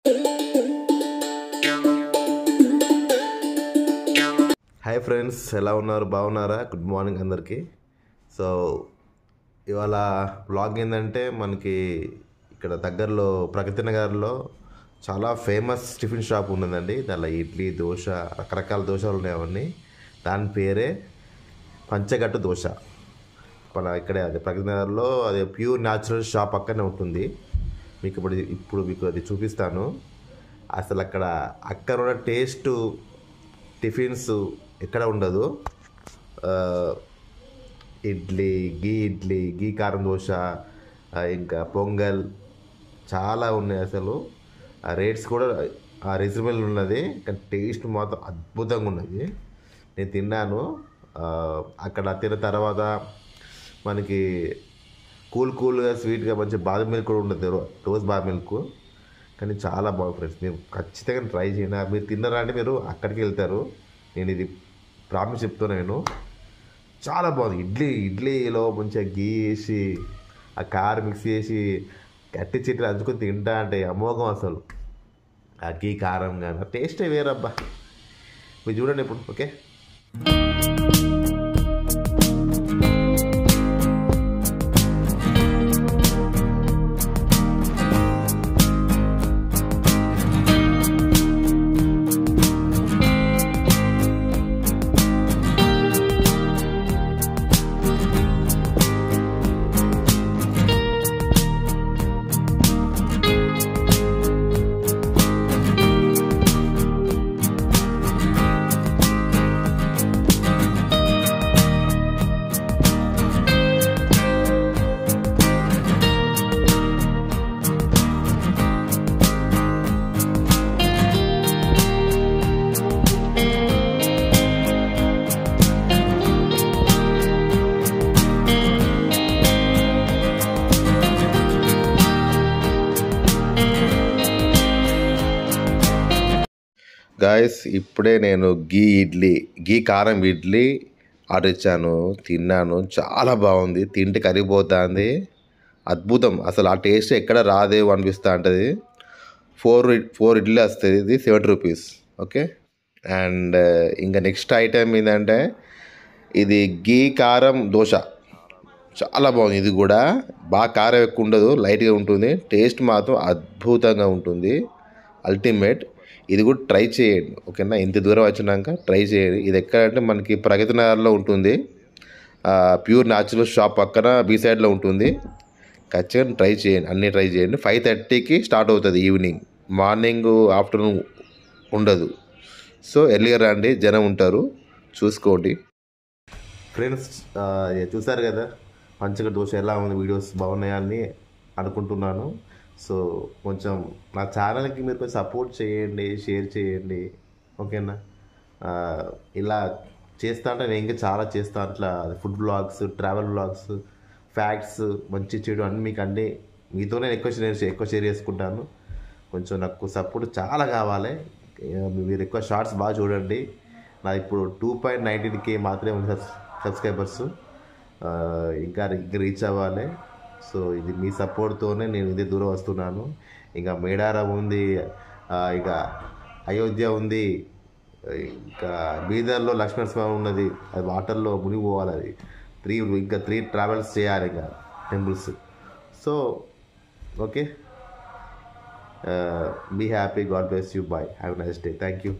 Hi friends, ఎలా ఉన్నారు? బాగున్నారా? గుడ్ మార్నింగ్ అందరికీ. సో ఇవాళ బ్లాగ్ ఏంటంటే, మనకి ఇక్కడ దగ్గరలో ప్రగతి నగర్లో చాలా ఫేమస్ టిఫిన్ షాప్ ఉన్నదండి. దానిలో ఇడ్లీ, దోశ, రకరకాల దోశలు ఉన్నాయి. అవన్నీ దాని పేరే పంచగట్టు దోశ. మన ఇక్కడే అదే ప్రగతి నగర్లో అదే ప్యూర్ న్యాచురల్ షాప్ పక్కనే ఉంటుంది. మీకు ఇప్పుడు మీకు అది చూపిస్తాను. అసలు అక్కడ ఉన్న టేస్ట్ టిఫిన్స్ ఎక్కడ ఉండదు. ఇడ్లీ, గీ కారం దోశ, ఇంకా పొంగల్ చాలా ఉన్నాయి. అసలు ఆ రేట్స్ కూడా రీజనబుల్ ఉన్నది, కానీ టేస్ట్ మాత్రం అద్భుతంగా ఉన్నది. నేను తిన్నాను. అక్కడ తిన్న తర్వాత మనకి కూల్గా స్వీట్గా మంచి బాదం మిల్క్ కూడా ఉంటుంది, రోజ్ బాదం మిల్క్. కానీ చాలా బాగుంది ఫ్రెండ్స్. మీరు ఖచ్చితంగా ట్రై చేయండి. మీరు తిన్నారా అంటే మీరు అక్కడికి వెళ్తారు. నేను ఇది ప్రామిస్ చెప్తున్నాను. చాలా బాగుంది. ఇడ్లీలో మంచిగా గీ వేసి ఆ కారం మిక్స్ చేసి గట్టి చిట్లు అంచుకొని తింటా అంటే అమోఘం. అసలు ఆ గీ కారం కానీ టేస్టే వేరబ్బా. మీరు చూడండి ఇప్పుడు. ఓకే, గాయస్, ఇప్పుడే నేను గీ కారం ఇడ్లీ ఆర్డర్ ఇచ్చాను, తిన్నాను. చాలా బాగుంది. తింటే కరిగిపోతుంది. అద్భుతం. అసలు ఆ టేస్ట్ ఎక్కడ రాదేమో అనిపిస్తూ ఉంటుంది. 4 ఇడ్లీ వస్తుంది. ఇది 70 రూపీస్. ఓకే, అండ్ ఇంకా నెక్స్ట్ ఐటెం ఏంటంటే ఇది గీ కారం దోశ. చాలా బాగుంది. ఇది కూడా బాగా కారం ఎక్కువ ఉండదు, లైట్గా ఉంటుంది. టేస్ట్ మాత్రం అద్భుతంగా ఉంటుంది, అల్టిమేట్. ఇది కూడా ట్రై చేయండి. ఓకేనా? ఇంత దూరం వచ్చినాక ట్రై చేయండి. ఇది ఎక్కడంటే మనకి ప్రగతి నగర్లో ఉంటుంది. ప్యూర్ న్యాచురల్ షాప్ పక్కన బీ సైడ్లో ఉంటుంది. ఖచ్చితంగా ట్రై చేయండి. అన్నీ ట్రై చేయండి. 5:30కి స్టార్ట్ అవుతుంది ఈవినింగ్. మార్నింగ్ ఆఫ్టర్నూన్ ఉండదు. సో ఎర్లీగా రండి, జనం ఉంటారు, చూసుకోండి. ఫ్రెండ్స్, చూసారు కదా పంచగట్టు దోశ ఎలా ఉంది. వీడియోస్ బాగున్నాయని అనుకుంటున్నాను. సో కొంచెం నా ఛానల్కి మీరు కొంచెం సపోర్ట్ చేయండి, షేర్ చేయండి. ఓకేనా? ఇలా చేస్తా అంటే నేను ఇంకా చాలా చేస్తాను. అట్లా food blogs, travel blogs, facts, మంచి చెడు అన్నీ మీకు అన్నీ మీతోనే ఎక్కువ షేర్ చేసుకుంటాను. కొంచెం నాకు సపోర్ట్ చాలా కావాలి. మీరు ఎక్కువ షార్ట్స్ బాగా చూడండి. నా ఇప్పుడు 2.19K మాత్రమే ఉంది సబ్స్క్రైబర్స్. ఇంకా రీచ్ అవ్వాలి. సో ఇది మీ సపోర్ట్తోనే నేను ఇదే దూరం వస్తున్నాను. ఇంకా మేడారం ఉంది, ఇక అయోధ్య ఉంది, ఇంకా బీదర్లో లక్ష్మణస్వామి ఉన్నది. అది వాటర్లో మునిగిపోవాలి. అది 3 ట్రావెల్స్ చేయాలి, ఇంకా temples. So okay, be happy. God bless you. Bye. Have a nice day. Thank you.